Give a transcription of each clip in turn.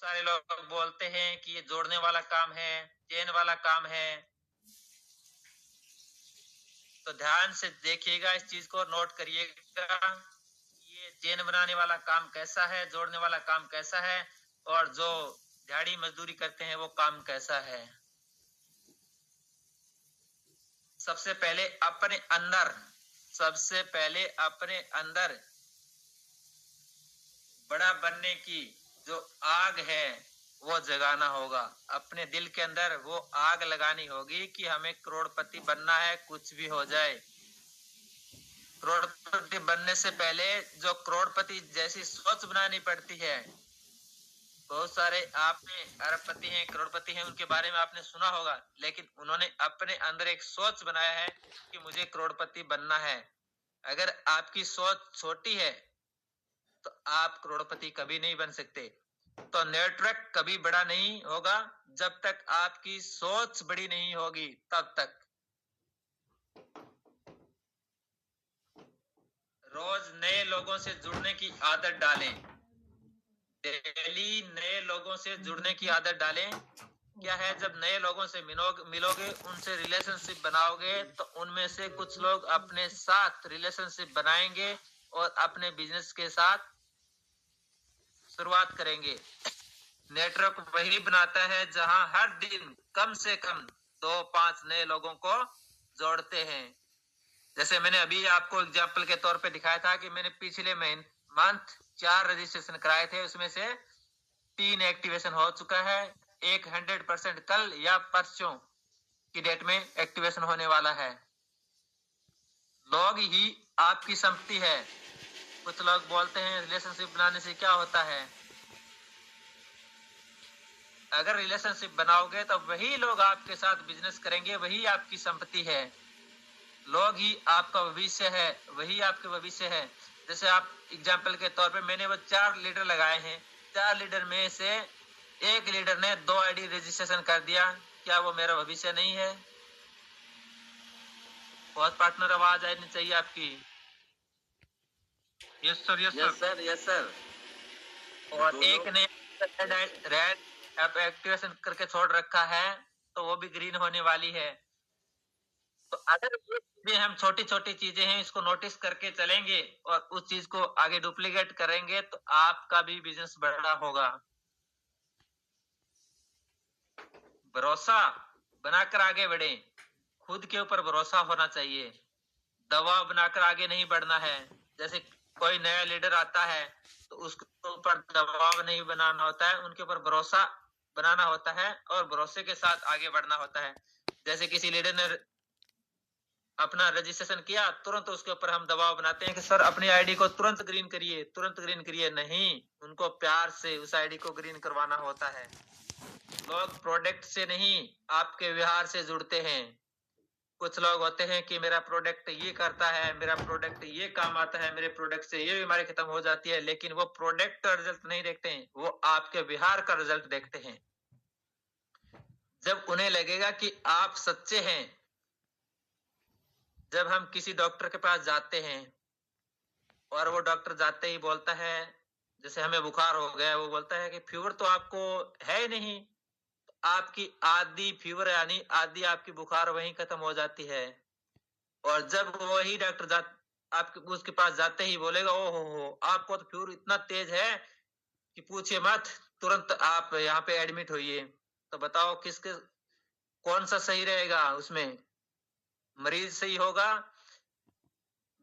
सारे लोग बोलते हैं कि ये जोड़ने वाला काम है, चेन वाला काम है। तो ध्यान से देखिएगा, इस चीज को नोट करिएगा। ये चेन बनाने वाला काम कैसा है, जोड़ने वाला काम कैसा है, और जो दिहाड़ी मजदूरी करते हैं वो काम कैसा है। सबसे पहले अपने अंदर बड़ा बनने की जो आग है वो जगाना होगा। अपने दिल के अंदर वो आग लगानी होगी कि हमें करोड़पति बनना है, कुछ भी हो जाए। करोड़पति बनने से पहले जो करोड़पति जैसी सोच बनानी पड़ती है। बहुत सारे आपने अरबपति हैं, करोड़पति हैं, उनके बारे में आपने सुना होगा, लेकिन उन्होंने अपने अंदर एक सोच बनाया है कि मुझे करोड़पति बनना है। अगर आपकी सोच छोटी है तो आप करोड़पति कभी नहीं बन सकते। तो नेटवर्क कभी बड़ा नहीं होगा जब तक आपकी सोच बड़ी नहीं होगी, तब तक। रोज नए लोगों से जुड़ने की आदत डालें। डेली नए लोगों से जुड़ने की आदत डालें। क्या है, जब नए लोगों से मिलोगे, उनसे रिलेशनशिप बनाओगे, तो उनमें से कुछ लोग अपने साथ रिलेशनशिप बनाएंगे और अपने बिजनेस के साथ शुरुआत करेंगे। नेटवर्क वही बनाता है जहां हर दिन कम से कम 2-5 नए लोगों को जोड़ते हैं। जैसे मैंने अभी आपको एग्जाम्पल के तौर पे दिखाया था कि मैंने पिछले मंथ 4 रजिस्ट्रेशन कराए थे, उसमें से 3 एक्टिवेशन हो चुका है। एक 100% कल या परसों की डेट में एक्टिवेशन होने वाला है। लोग ही आपकी संपत्ति है। कुछ लोग बोलते हैं रिलेशनशिप बनाने से क्या होता है। अगर रिलेशनशिप बनाओगे तो वही लोग आपके साथ बिजनेस करेंगे, वही आपकी संपत्ति है। लोग ही आपका भविष्य है, वही आपके भविष्य है। जैसे आप एग्जाम्पल के तौर पे मैंने वो 4 लीडर लगाए हैं, 4 लीडर में से एक लीडर ने 2 आईडी रजिस्ट्रेशन कर दिया, क्या वो मेरा भविष्य नहीं है? बहुत पार्टनर, आवाज आनी चाहिए आपकी। Yes sir, yes sir, yes sir. और एक ने रेड एक्टिवेशन करके छोड़ रखा है, तो वो भी ग्रीन होने वाली है। तो अगर ये चीजें हम छोटी छोटी चीजें हैं, इसको नोटिस करके चलेंगे और उस चीज को आगे डुप्लीकेट करेंगे तो आपका भी बिजनेस बड़ा होगा। भरोसा बनाकर आगे बढ़े। खुद के ऊपर भरोसा होना चाहिए। दबाव बनाकर आगे नहीं बढ़ना है। जैसे कोई नया लीडर आता है तो उसके ऊपर दबाव नहीं बनाना होता है, उनके ऊपर भरोसा बनाना होता है और भरोसे के साथ आगे बढ़ना होता है। जैसे किसी लीडर ने अपना रजिस्ट्रेशन किया, तुरंत उसके ऊपर हम दबाव बनाते हैं कि सर अपनी आईडी को तुरंत ग्रीन करिए, तुरंत ग्रीन करिए। नहीं, उनको प्यार से उस आईडी को ग्रीन करवाना होता है। लोग प्रोडक्ट से नहीं, आपके व्यवहार से जुड़ते हैं। कुछ लोग होते हैं कि मेरा प्रोडक्ट ये करता है, मेरा प्रोडक्ट ये काम आता है, मेरे प्रोडक्ट से ये बीमारी खत्म हो जाती है, लेकिन वो प्रोडक्ट का रिजल्ट नहीं देखते हैं, वो आपके व्यवहार का रिजल्ट देखते हैं। जब उन्हें लगेगा कि आप सच्चे हैं, जब हम किसी डॉक्टर के पास जाते हैं और वो डॉक्टर जाते ही बोलता है, जैसे हमें बुखार हो गया, वो बोलता है कि फीवर तो आपको है ही नहीं, तो आपकी आधी फीवर यानी आधी आपकी बुखार वहीं खत्म हो जाती है। और जब वही डॉक्टर आपके उसके पास जाते ही बोलेगा, ओ हो आपको तो फीवर इतना तेज है कि पूछिए मत, तुरंत आप यहाँ पे एडमिट होइए। तो बताओ किसके कौन सा सही रहेगा उसमें? मरीज सही होगा,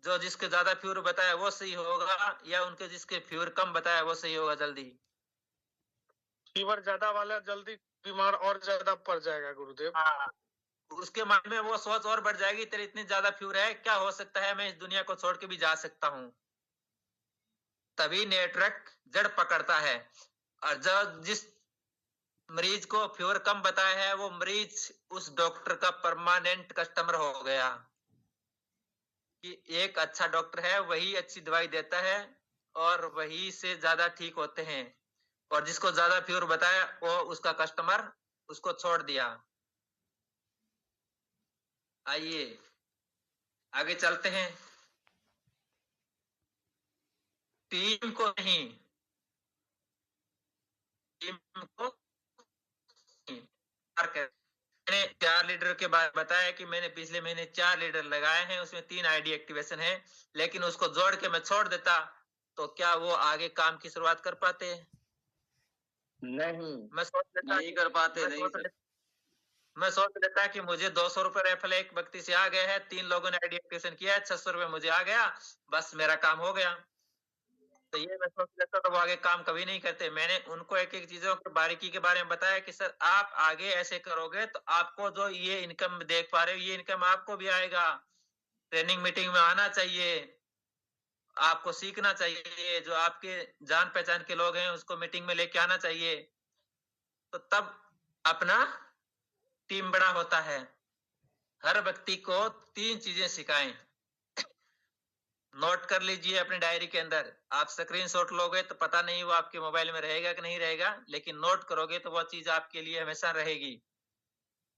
जो जिसके ज्यादा फीवर बताया वो सही होगा, या उनके जिसके फीवर कम बताया वो सही होगा? जल्दी फीवर ज्यादा वाला जल्दी बीमार और ज्यादा पड़ जाएगा गुरुदेव। हाँ, उसके मन में वो सोच और बढ़ जाएगी, तेरे इतनी ज्यादा फीवर है, क्या हो सकता है, मैं इस दुनिया को छोड़ के भी जा सकता हूँ। तभी नेटवर्क जड़ पकड़ता है। और जब जिस मरीज को फीवर कम बताया है, वो मरीज उस डॉक्टर का परमानेंट कस्टमर हो गया कि एक अच्छा डॉक्टर है, वही अच्छी दवाई देता है और वही से ज्यादा ठीक होते हैं। और जिसको ज्यादा फीवर बताया वो उसका कस्टमर, उसको छोड़ दिया। आइए आगे चलते हैं। टीम को नहीं, टीम को मैंने 4 लीडर के बारे में बताया कि मैंने पिछले महीने 4 लीडर लगाए हैं, उसमें 3 आईडी एक्टिवेशन है, लेकिन उसको जोड़ के मैं छोड़ देता तो क्या वो आगे काम की शुरुआत कर पाते? नहीं, मैं सोच लेता नहीं कर पाते, नहीं सर। मैं सोच लेता कि मुझे 200 रुपए रेफरल एक व्यक्ति से आ गए हैं, 3 लोगों ने आईडी एक्टिवेशन किया है, 600 रुपए मुझे आ गया, बस मेरा काम हो गया। तो ये मैं सोच लेता तो वो आगे काम कभी नहीं करते। मैंने उनको एक एक चीजों की बारीकी के बारे में बताया कि सर आप आगे ऐसे करोगे तो आपको जो ये इनकम देख पा रहे हो ये इनकम आपको भी आएगा। ट्रेनिंग मीटिंग में आना चाहिए, आपको सीखना चाहिए, जो आपके जान पहचान के लोग हैं उसको मीटिंग में लेके आना चाहिए, तो तब अपना टीम बड़ा होता है। हर व्यक्ति को 3 चीजें सिखाएं। नोट कर लीजिए अपनी डायरी के अंदर। आप स्क्रीनशॉट लोगे तो पता नहीं वो आपके मोबाइल में रहेगा कि नहीं रहेगा, लेकिन नोट करोगे तो वो चीज आपके लिए हमेशा रहेगी।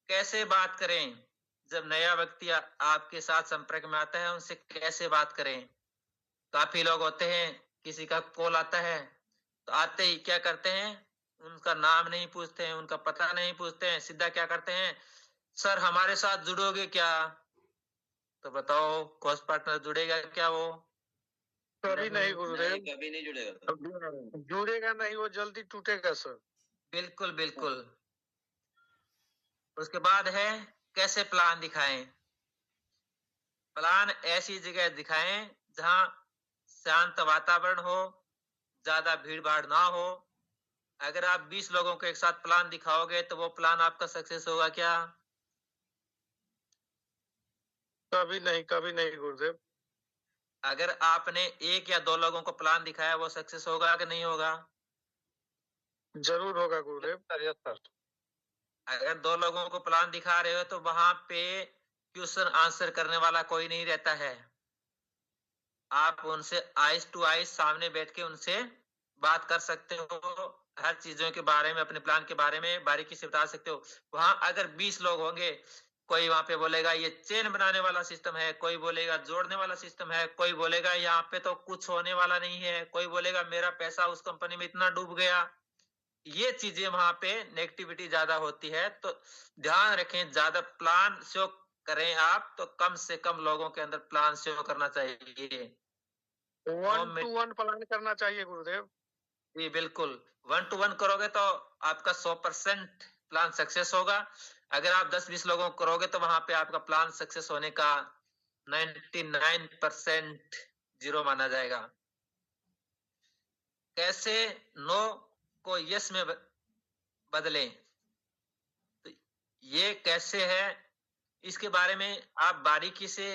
कैसे बात करें? जब नया व्यक्ति आपके साथ संपर्क में आता है उनसे कैसे बात करें? काफी लोग होते हैं, किसी का कॉल आता है तो आते ही क्या करते हैं, उनका नाम नहीं पूछते हैं, उनका पता नहीं पूछते हैं, सीधा क्या करते हैं, सर हमारे साथ जुड़ोगे क्या? तो बताओ कोर्स पार्टनर जुड़ेगा क्या? वो कभी नहीं गुरुदेव, नहीं, कभी नहीं जुड़ेगा सर। जुड़ेगा नहीं, वो जल्दी टूटेगा सर। बिल्कुल बिल्कुल। उसके बाद है कैसे प्लान दिखाएं। प्लान ऐसी जगह दिखाएं जहां शांत वातावरण हो, ज्यादा भीड़ भाड़ ना हो। अगर आप 20 लोगों को एक साथ प्लान दिखाओगे तो वो प्लान आपका सक्सेस होगा क्या? कभी नहीं, कभी नहीं गुरुदेव। अगर आपने 1 या 2 लोगों को प्लान दिखाया वो सक्सेस होगा कि नहीं होगा? जरूर होगा गुरुदेव। Yes sir. अगर 2 लोगों को प्लान दिखा रहे हो तो वहां पे क्वेश्चन आंसर करने वाला कोई नहीं रहता है। आप उनसे आइस टू आइस सामने बैठ के उनसे बात कर सकते हो, हर चीजों के बारे में, अपने प्लान के बारे में बारीकी से बता सकते हो। वहां अगर 20 लोग होंगे, कोई वहां पे बोलेगा ये चेन बनाने वाला सिस्टम है, कोई बोलेगा जोड़ने वाला सिस्टम है, कोई बोलेगा यहाँ पे तो कुछ होने वाला नहीं है, कोई बोलेगा मेरा पैसा उस कंपनी में इतना डूब गया। ये चीजें वहां पे नेगेटिविटी ज्यादा होती है, तो ध्यान रखें, ज्यादा प्लान शो करें आप तो कम से कम लोगों के अंदर प्लान शो करना चाहिए। 1-to-1 प्लान करना चाहिए गुरुदेव। जी बिल्कुल, 1-to-1 करोगे तो आपका 100% प्लान सक्सेस होगा। अगर आप 10-20 लोगों को करोगे तो वहां पे आपका प्लान सक्सेस होने का 99% जीरो माना जाएगा। कैसे नो को यस में बदलें, तो ये कैसे है, इसके बारे में आप बारीकी से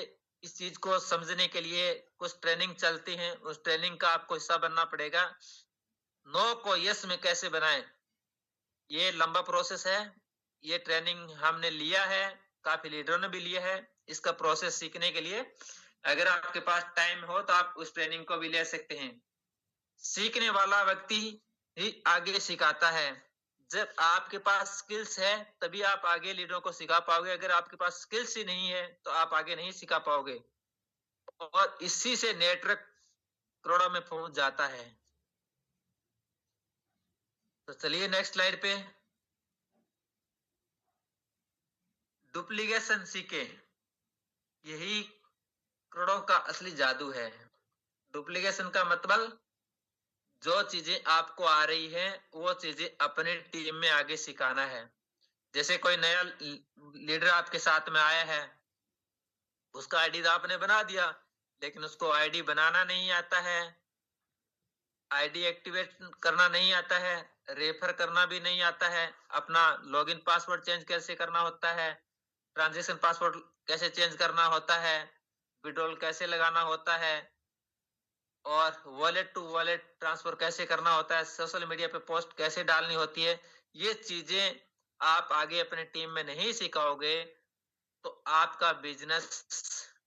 इस चीज को समझने के लिए कुछ ट्रेनिंग चलती है, उस ट्रेनिंग का आपको हिस्सा बनना पड़ेगा। नो को यस में कैसे बनाएं, ये लंबा प्रोसेस है। ये ट्रेनिंग हमने लिया है, काफी लीडरों ने भी लिया है। इसका प्रोसेस सीखने के लिए अगर आपके पास टाइम हो तो आप उस ट्रेनिंग को भी ले सकते हैं। सीखने वाला व्यक्ति ही आगे सिखाता है। जब आपके पास स्किल्स है तभी आप आगे लीडरों को सिखा पाओगे। अगर आपके पास स्किल्स ही नहीं है तो आप आगे नहीं सिखा पाओगे, और इसी से नेटवर्क करोड़ों में पहुंच जाता है। तो चलिए नेक्स्ट स्लाइड पे। डुप्लीकेशन सीखे, यही करोड़ों का असली जादू है। डुप्लीकेशन का मतलब जो चीजें आपको आ रही है वो चीजें अपनी टीम में आगे सिखाना है। जैसे कोई नया लीडर आपके साथ में आया है, उसका आईडी तो आपने बना दिया, लेकिन उसको आईडी बनाना नहीं आता है, आईडी एक्टिवेट करना नहीं आता है, रेफर करना भी नहीं आता है, अपना लॉगिन पासवर्ड चेंज कैसे करना होता है, ट्रांजेक्शन पासवर्ड कैसे चेंज करना होता है, विड्रॉल कैसे लगाना होता है, और वॉलेट टू वॉलेट ट्रांसफर कैसे करना होता है, सोशल मीडिया पे पोस्ट कैसे डालनी होती है। ये चीजें आप आगे अपने टीम में नहीं सिखाओगे तो आपका बिजनेस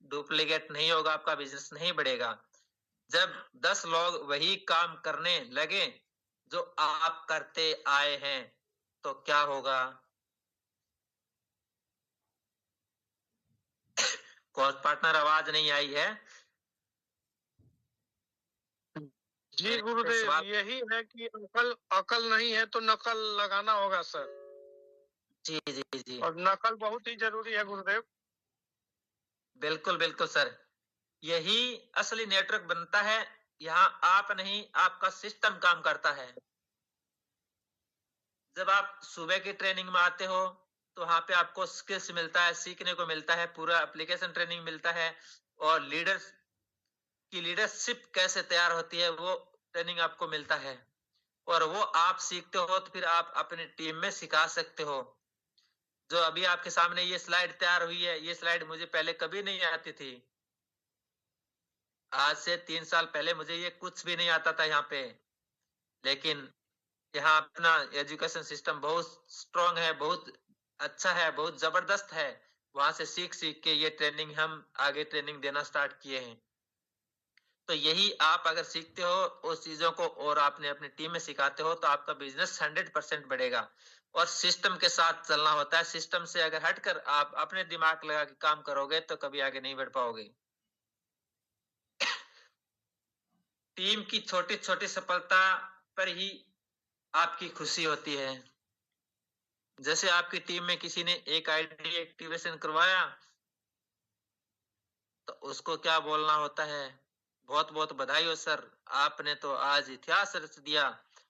डुप्लीकेट नहीं होगा, आपका बिजनेस नहीं बढ़ेगा। जब 10 लोग वही काम करने लगे जो आप करते आए हैं तो क्या होगा? कोर्स पार्टनर आवाज नहीं आई है। जी मेरे गुरुदेव, सवाल यही है कि अकल अकल नहीं है तो नकल लगाना होगा सर, जी जी जी और नकल बहुत ही जरूरी है गुरुदेव। बिल्कुल बिल्कुल सर, यही असली नेटवर्क बनता है। यहाँ आप नहीं, आपका सिस्टम काम करता है। जब आप सुबह की ट्रेनिंग में आते हो तो वहां पे आपको स्किल्स मिलता है, सीखने को मिलता है, पूरा एप्लीकेशन ट्रेनिंग मिलता है, और लीडर्स की लीडरशिप कैसे तैयार होती है वो ट्रेनिंग आपको मिलता है, और वो आप सीखते हो तो फिर आप अपनी टीम में सिखा सकते हो। जो अभी आपके सामने ये स्लाइड तैयार हुई है, ये स्लाइड मुझे पहले कभी नहीं आती थी। आज से 3 साल पहले मुझे ये कुछ भी नहीं आता था यहाँ पे, लेकिन यहाँ अपना एजुकेशन सिस्टम बहुत स्ट्रांग है, बहुत अच्छा है, बहुत जबरदस्त है। वहां से सीख सीख के ये ट्रेनिंग हम आगे ट्रेनिंग देना स्टार्ट किए हैं। तो यही आप अगर सीखते हो उस चीजों को और आपने अपनी टीम में सिखाते हो तो आपका बिजनेस 100% बढ़ेगा। और सिस्टम के साथ चलना होता है। सिस्टम से अगर हटकर आप अपने दिमाग लगा के काम करोगे तो कभी आगे नहीं बढ़ पाओगे। टीम की छोटी छोटी सफलता पर ही आपकी खुशी होती है। जैसे आपकी टीम में किसी ने एक आईडी एक्टिवेशन करवाया तो उसको क्या बोलना होता है, बहुत बहुत बधाई हो सर, आपने तो आज इतिहास रच दिया।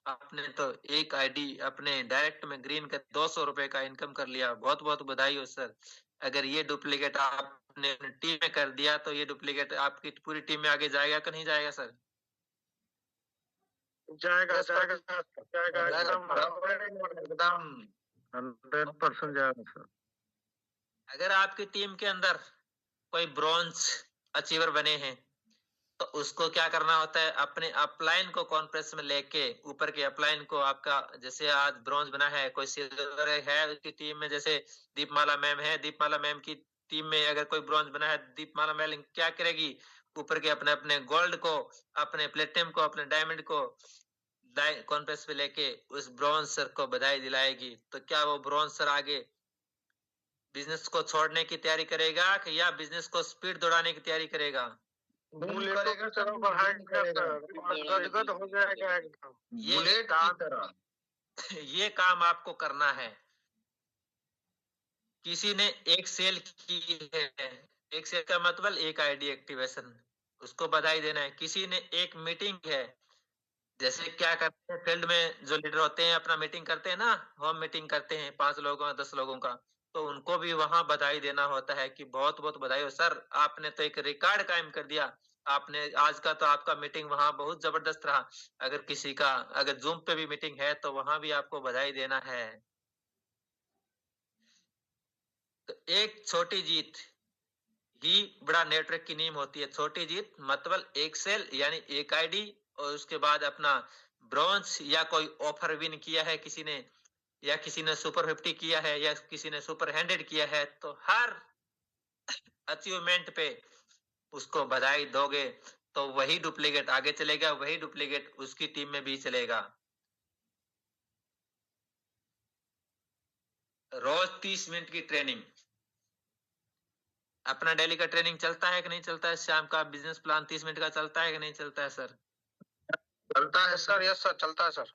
आपने तो एक आईडी अपने डायरेक्ट में ग्रीन कर 200 रुपए का इनकम कर लिया, बहुत बहुत बधाई हो सर। अगर ये डुप्लीकेट आपने अपनी टीम में कर दिया तो ये डुप्लीकेट आपकी पूरी टीम में आगे जाएगा कि नहीं जाएगा सर? जाएगा Yes, जाएगा जाएगा, एकदम एकदम 100% जाएगा सर। अगर आपकी टीम के अंदर कोई ब्रॉन्ज अचीवर बने हैं तो उसको क्या करना होता है, अपने अपलाइन को कॉन्फ्रेंस में लेके ऊपर के अपलाइन को, आपका जैसे आज ब्रॉन्ज बना है, कोई सिल्वर है उसकी टीम में, जैसे दीपमाला मैम है, दीपमाला मैम की टीम में अगर कोई ब्रॉन्ज बना है, दीपमाला मैम क्या करेगी, ऊपर के अपने अपने गोल्ड को, अपने प्लेटिनम को, अपने डायमंड को कॉन्फ्रेंस पे लेके उस ब्रॉन्ज सर को बधाई दिलाएगी। तो क्या वो ब्रॉन्ज सर आगे बिजनेस को छोड़ने की तैयारी करेगा कि या बिजनेस को स्पीड दौड़ाने की तैयारी करेगा? बुलेटों की तरह बढ़ाएगा सर, और गदगद हो जाएगा एकदम। ये काम ये काम आपको करना है। किसी ने एक सेल की है, एक सेल का मतलब एक आईडी एक्टिवेशन, उसको बधाई देना है। किसी ने एक मीटिंग है, जैसे क्या करते हैं फील्ड में जो लीडर होते हैं अपना मीटिंग करते हैं ना, होम मीटिंग करते हैं 5 लोगों का 10 लोगों का, तो उनको भी वहां बधाई देना होता है कि बहुत बहुत बधाई हो सर, आपने तो एक रिकॉर्ड कायम कर दिया। आपने आज का तो आपका मीटिंग वहां बहुत जबरदस्त रहा। अगर किसी का अगर जूम पे भी मीटिंग है तो वहां भी आपको बधाई देना है। तो एक छोटी जीत ही बड़ा नेटवर्क की नींव होती है। छोटी जीत मतलब एक सेल यानी एक आईडी, और उसके बाद अपना ब्रॉन्ज या कोई ऑफर विन किया है किसी ने, या किसी ने सुपर 50 किया है, या किसी ने सुपर 100 किया है, तो हर अचीवमेंट पे उसको बधाई दोगे तो वही डुप्लीकेट आगे चलेगा, वही डुप्लीकेट उसकी टीम में भी चलेगा। रोज 30 मिनट की ट्रेनिंग, अपना डेली का ट्रेनिंग चलता है कि नहीं चलता है? शाम का बिजनेस प्लान 30 मिनट का चलता है कि नहीं चलता है सर? चलता है सर, यस सर, चलता है सर।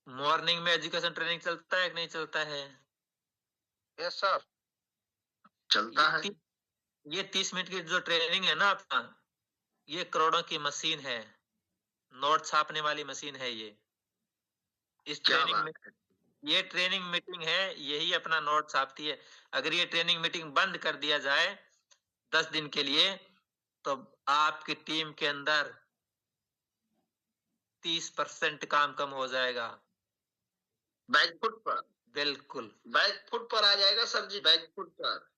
मॉर्निंग में एजुकेशन ट्रेनिंग चलता है कि नहीं चलता है? यस सर, चलता है। ये 30 मिनट की जो ट्रेनिंग है ना अपना, ये करोड़ों की मशीन है, नोट छापने वाली मशीन है ये। इस ट्रेनिंग में ये ट्रेनिंग मीटिंग है, यही अपना नोट छापती है। अगर ये ट्रेनिंग मीटिंग बंद कर दिया जाए 10 दिन के लिए तो आपकी टीम के अंदर 30% काम कम हो जाएगा। बैकफुट पर, बिल्कुल बैकफुट पर आ जाएगा सर जी, बैकफुट पर।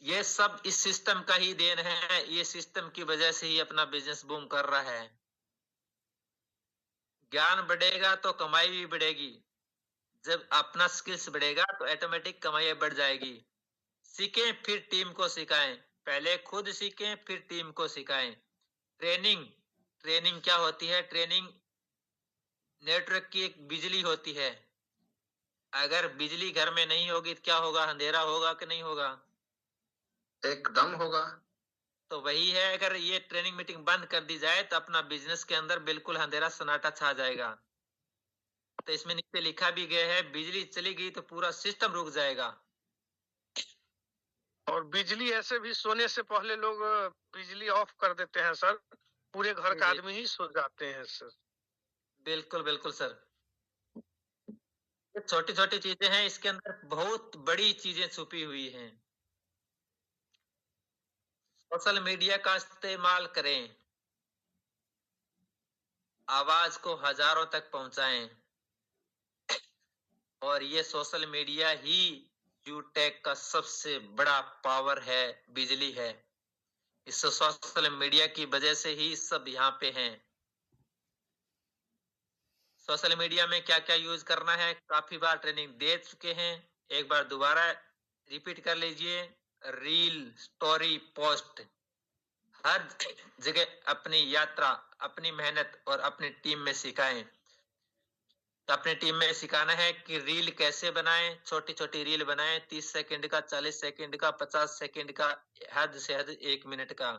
ये सब इस सिस्टम का ही देन है। ये सिस्टम की वजह से ही अपना बिजनेस बूम कर रहा है। ज्ञान बढ़ेगा तो कमाई भी बढ़ेगी। जब अपना स्किल्स बढ़ेगा तो ऑटोमेटिक कमाई बढ़ जाएगी। सीखें फिर टीम को सिखाएं, पहले खुद सीखें फिर टीम को सिखाएं। ट्रेनिंग ट्रेनिंग क्या होती है? ट्रेनिंग नेटवर्क की एक बिजली होती है। अगर बिजली घर में नहीं होगी तो क्या होगा? अंधेरा होगा कि नहीं होगा? एकदम होगा। तो वही है, अगर ये ट्रेनिंग मीटिंग बंद कर दी जाए तो अपना बिजनेस के अंदर बिल्कुल अंधेरा सन्नाटा छा जाएगा। तो इसमें नीचे लिखा भी गया है, बिजली चली गई तो पूरा सिस्टम रुक जाएगा। और बिजली ऐसे भी सोने से पहले लोग बिजली ऑफ कर देते हैं सर, पूरे घर का आदमी ही सो जाते हैं सर। बिल्कुल बिल्कुल सर, छोटी छोटी चीजें हैं, इसके अंदर बहुत बड़ी चीजें छुपी हुई हैं। सोशल मीडिया का इस्तेमाल करें, आवाज को हजारों तक पहुंचाएं, और ये सोशल मीडिया ही यूटेक का सबसे बड़ा पावर है, बिजली है। इस सोशल मीडिया की वजह से ही सब यहाँ पे हैं। सोशल मीडिया में क्या क्या यूज करना है, काफी बार ट्रेनिंग दे चुके हैं, एक बार दोबारा रिपीट कर लीजिए। रील, स्टोरी, पोस्ट, हर जगह अपनी यात्रा, अपनी मेहनत और अपनी टीम में सिखाएं। तो अपनी टीम में सिखाना है कि रील कैसे बनाएं, छोटी छोटी रील बनाएं, 30 सेकंड का, 40 सेकंड का, 50 सेकंड का, हद से हद 1 मिनट का।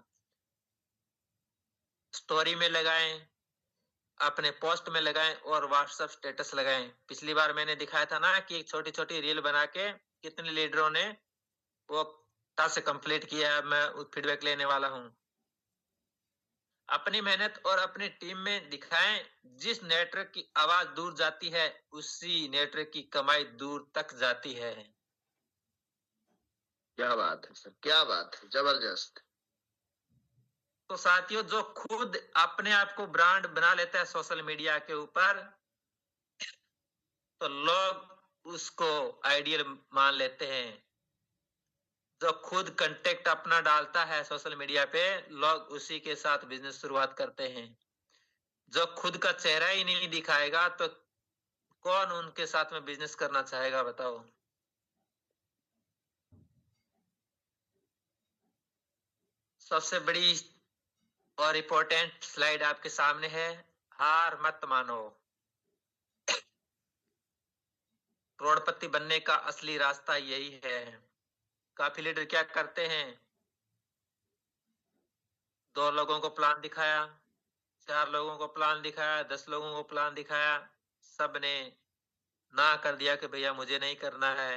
स्टोरी में लगाएं, अपने पोस्ट में लगाएं और व्हाट्सएप स्टेटस लगाएं। पिछली बार मैंने दिखाया था ना कि छोटी छोटी रील बना के कितने लीडरों ने वो टास्क कंप्लीट किया है, मैं फीडबैक लेने वाला हूं। अपनी मेहनत और अपनी टीम में दिखाएं, जिस नेटवर्क की आवाज दूर जाती है उसी नेटवर्क की कमाई दूर तक जाती है। क्या बात है सर, क्या बात है, जबरदस्त। तो साथियों, जो खुद अपने आप को ब्रांड बना लेता है सोशल मीडिया के ऊपर, तो लोग उसको आइडियल मान लेते हैं। जो खुद कंटेक्ट अपना डालता है सोशल मीडिया पे, लोग उसी के साथ बिजनेस शुरुआत करते हैं। जो खुद का चेहरा ही नहीं दिखाएगा तो कौन उनके साथ में बिजनेस करना चाहेगा, बताओ। सबसे बड़ी और इम्पोर्टेंट स्लाइड आपके सामने है, हार मत मानो। करोड़पति बनने का असली रास्ता यही है। काफी लीडर क्या करते हैं, 2 लोगों को प्लान दिखाया, 4 लोगों को प्लान दिखाया, 10 लोगों को प्लान दिखाया, सबने ना कर दिया कि भैया मुझे नहीं करना है,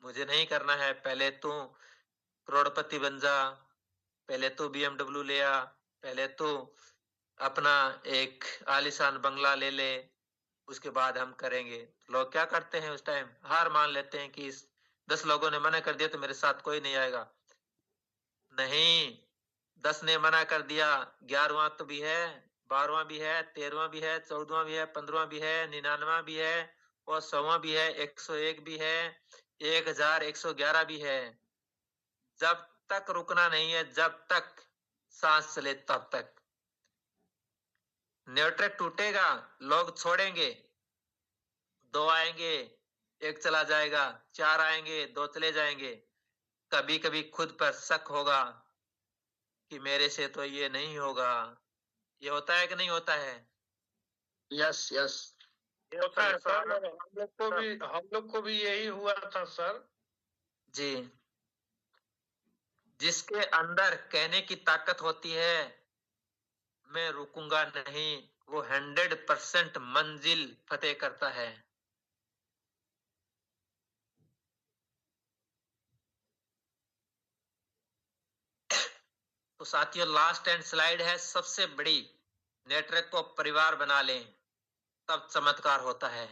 मुझे नहीं करना है। पहले तू करोड़पति बन जा, पहले तू BMW ले आ, पहले तू अपना एक आलीशान बंगला ले ले, उसके बाद हम करेंगे। लोग क्या करते हैं, उस टाइम हार मान लेते हैं कि 10 लोगों ने मना कर दिया तो मेरे साथ कोई नहीं आएगा। नहीं, 10 ने मना कर दिया, 11वां तो भी है, 12वां भी है, 13वां भी है, 14वां भी है, 15वां भी है, 99वां भी है, और 100वां भी है, 101 भी है, 1111 भी है। जब तक रुकना नहीं है, जब तक सांस चले तब तक। नेटवर्क टूटेगा, लोग छोड़ेंगे, 2 आएंगे, 1 चला जाएगा, 4 आएंगे, 2 चले जाएंगे। कभी कभी खुद पर शक होगा कि मेरे से तो ये नहीं होगा। ये होता है कि नहीं होता है? यस यस, होता है सर, हम लोग को भी यही हुआ था सर जी। जिसके अंदर कहने की ताकत होती है, मैं रुकूंगा नहीं, वो 100% मंजिल फतेह करता है। तो साथियों, लास्ट एंड स्लाइड है सबसे बड़ी, नेटवर्क को परिवार बना लें, तब चमत्कार होता है।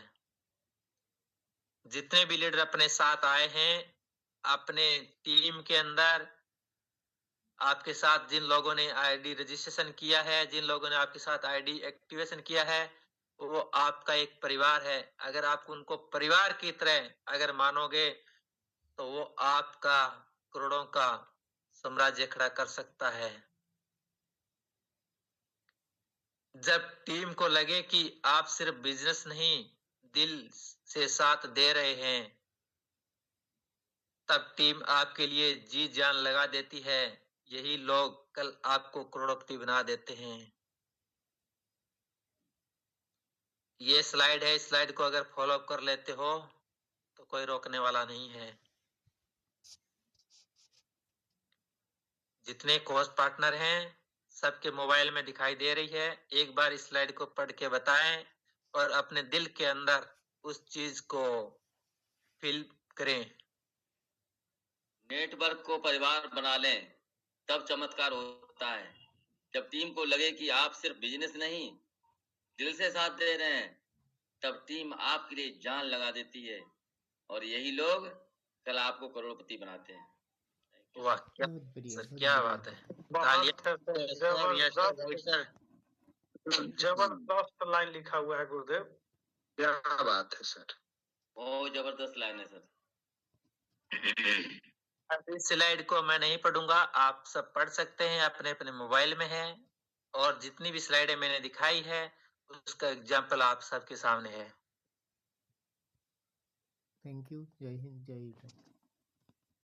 जितने भी लीडर अपने साथ आए हैं, अपने टीम के अंदर आपके साथ जिन लोगों ने आईडी रजिस्ट्रेशन किया है, जिन लोगों ने आपके साथ आईडी एक्टिवेशन किया है, वो आपका एक परिवार है। अगर आप उनको परिवार की तरह अगर मानोगे तो वो आपका करोड़ों का साम्राज्य खड़ा कर सकता है। जब टीम को लगे कि आप सिर्फ बिजनेस नहीं, दिल से साथ दे रहे हैं, तब टीम आपके लिए जी जान लगा देती है। यही लोग कल आपको करोड़पति बना देते हैं। ये स्लाइड है, इस स्लाइड को अगर फॉलो कर लेते हो तो कोई रोकने वाला नहीं है। जितने कोर्स पार्टनर हैं सबके मोबाइल में दिखाई दे रही है। एक बार इस स्लाइड को पढ़ के बताएं और अपने दिल के अंदर उस चीज को फील करें। नेटवर्क को परिवार बना लें, तब चमत्कार होता है। जब टीम को लगे कि आप सिर्फ बिजनेस नहीं, दिल से साथ दे रहे हैं, तब टीम आपके लिए जान लगा देती है और यही लोग कल आपको करोड़पति बनाते हैं। वाह, क्या बहुत बढ़िया, सर, बहुत क्या बढ़िया। बात है। बहुत है सर, जबरदस्त जबरदस्त जबरदस्त लाइन लिखा हुआ है गुरुदेव। क्या बात है सर। बहुत जबरदस्त लाइन है सर। इस स्लाइड को मैं नहीं पढ़ूंगा, आप सब पढ़ सकते हैं, अपने अपने मोबाइल में है। और जितनी भी स्लाइडें मैंने दिखाई है उसका एग्जाम्पल आप सबके सामने है। Thank you. जय हिंद, जय भारत।